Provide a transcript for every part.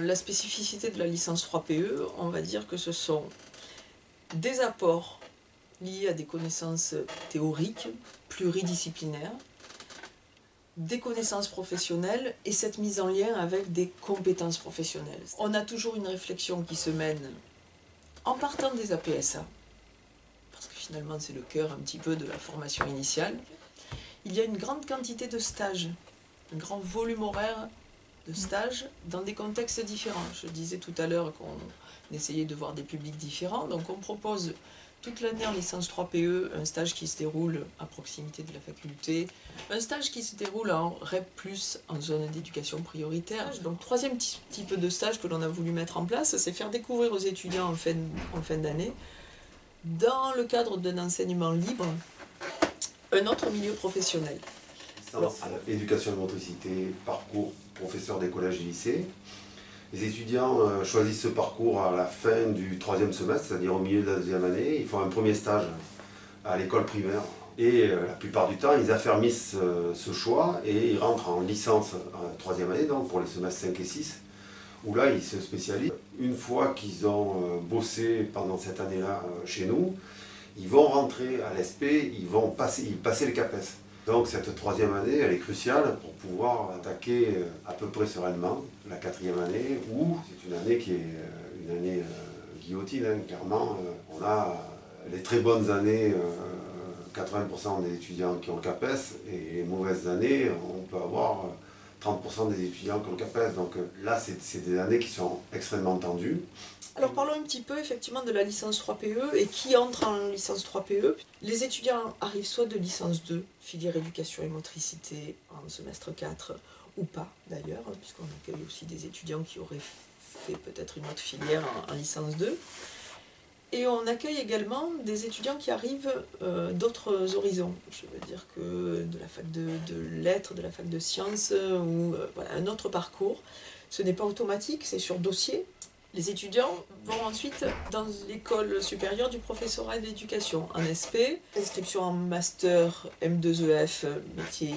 la spécificité de la licence 3PE, on va dire que ce sont des apports liés à des connaissances théoriques, pluridisciplinaires, des connaissances professionnelles et cette mise en lien avec des compétences professionnelles. On a toujours une réflexion qui se mène en partant des APSA, parce que finalement c'est le cœur un petit peu de la formation initiale. Il y a une grande quantité de stages, un grand volume horaire de stages dans des contextes différents. Je disais tout à l'heure qu'on essayait de voir des publics différents, donc on propose toute l'année en licence 3PE un stage qui se déroule à proximité de la faculté, un stage qui se déroule en REP+, en zone d'éducation prioritaire. Donc troisième type de stage que l'on a voulu mettre en place, c'est faire découvrir aux étudiants en fin d'année, dans le cadre d'un enseignement libre, un autre milieu professionnel. Alors, éducation et motricité, parcours professeur des collèges et lycées. Les étudiants choisissent ce parcours à la fin du 3e semestre, c'est-à-dire au milieu de la 2e année. Ils font un premier stage à l'école primaire et la plupart du temps, ils affermissent ce choix et ils rentrent en licence en 3e année, donc pour les semestres 5 et 6, où là, ils se spécialisent. Une fois qu'ils ont bossé pendant cette année-là chez nous, ils vont rentrer à l'ESP, ils passer le CAPES. Donc cette 3e année, elle est cruciale pour pouvoir attaquer à peu près sereinement la 4e année, où c'est une année qui est une année guillotine, hein. Clairement, on a les très bonnes années, 80% des étudiants qui ont le CAPES, et les mauvaises années, on peut avoir 30% des étudiants qui ont le CAPES. Donc là, c'est des années qui sont extrêmement tendues. Alors parlons un petit peu effectivement de la licence 3PE et qui entre en licence 3PE. Les étudiants arrivent soit de licence 2, filière éducation et motricité en semestre 4, ou pas d'ailleurs, puisqu'on accueille aussi des étudiants qui auraient fait peut-être une autre filière en licence 2. Et on accueille également des étudiants qui arrivent d'autres horizons. Je veux dire que de la fac de lettres, de la fac de sciences, ou voilà, un autre parcours. Ce n'est pas automatique, c'est sur dossier. Les étudiants vont ensuite dans l'école supérieure du professorat et de l'éducation, en SP, inscription en master M2EF, métier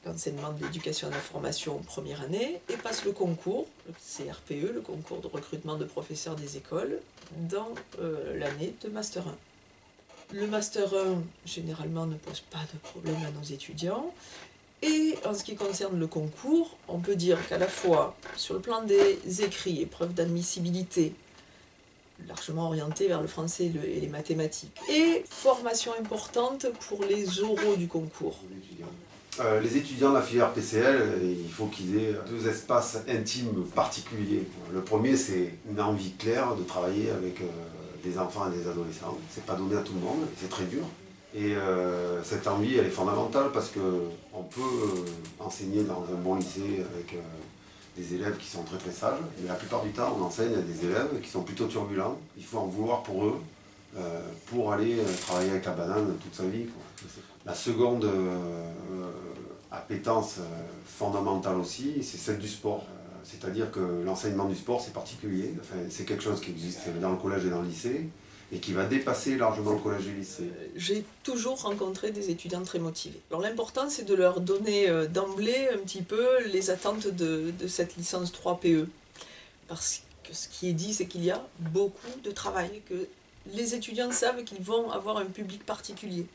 d'enseignement de l'éducation et de la formation première année, et passent le concours, le CRPE, le concours de recrutement de professeurs des écoles, dans l'année de master 1. Le master 1, généralement, ne pose pas de problème à nos étudiants. Et en ce qui concerne le concours, on peut dire qu'à la fois, sur le plan des écrits, épreuves d'admissibilité, largement orientées vers le français et les mathématiques, et formation importante pour les oraux du concours. Les étudiants de la filière PCL, il faut qu'ils aient 2 espaces intimes particuliers. Le premier, c'est une envie claire de travailler avec des enfants et des adolescents. C'est pas donné à tout le monde, c'est très dur. Et cette envie, elle est fondamentale parce qu'on peut enseigner dans un bon lycée avec des élèves qui sont très très sages, mais la plupart du temps, on enseigne à des élèves qui sont plutôt turbulents. Il faut en vouloir pour eux, pour aller travailler avec la banane toute sa vie, quoi. La seconde appétence fondamentale aussi, c'est celle du sport. C'est-à-dire que l'enseignement du sport, c'est particulier. Enfin, c'est quelque chose qui existe dans le collège et dans le lycée, et qui va dépasser largement le collège et le lycée. J'ai toujours rencontré des étudiants très motivés. Alors l'important, c'est de leur donner d'emblée un petit peu les attentes de cette licence 3PE. Parce que ce qui est dit, c'est qu'il y a beaucoup de travail, que les étudiants savent qu'ils vont avoir un public particulier.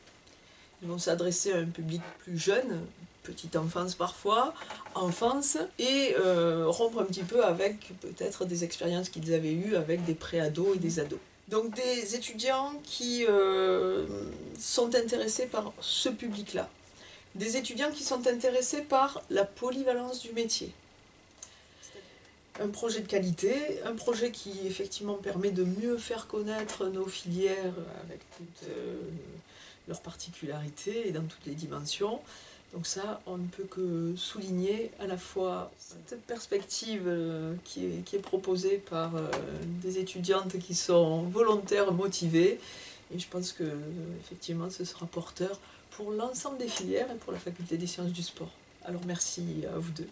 Ils vont s'adresser à un public plus jeune, petite enfance parfois, enfance, et rompre un petit peu avec peut-être des expériences qu'ils avaient eues avec des pré-ados et des ados. Donc des étudiants qui sont intéressés par ce public-là. Des étudiants qui sont intéressés par la polyvalence du métier. Un projet de qualité, un projet qui effectivement permet de mieux faire connaître nos filières avec toutes leurs particularités et dans toutes les dimensions. Donc ça, on ne peut que souligner à la fois cette perspective qui est proposée par des étudiantes qui sont volontaires, motivées, et je pense que effectivement ce sera porteur pour l'ensemble des filières et pour la faculté des sciences du sport. Alors merci à vous deux.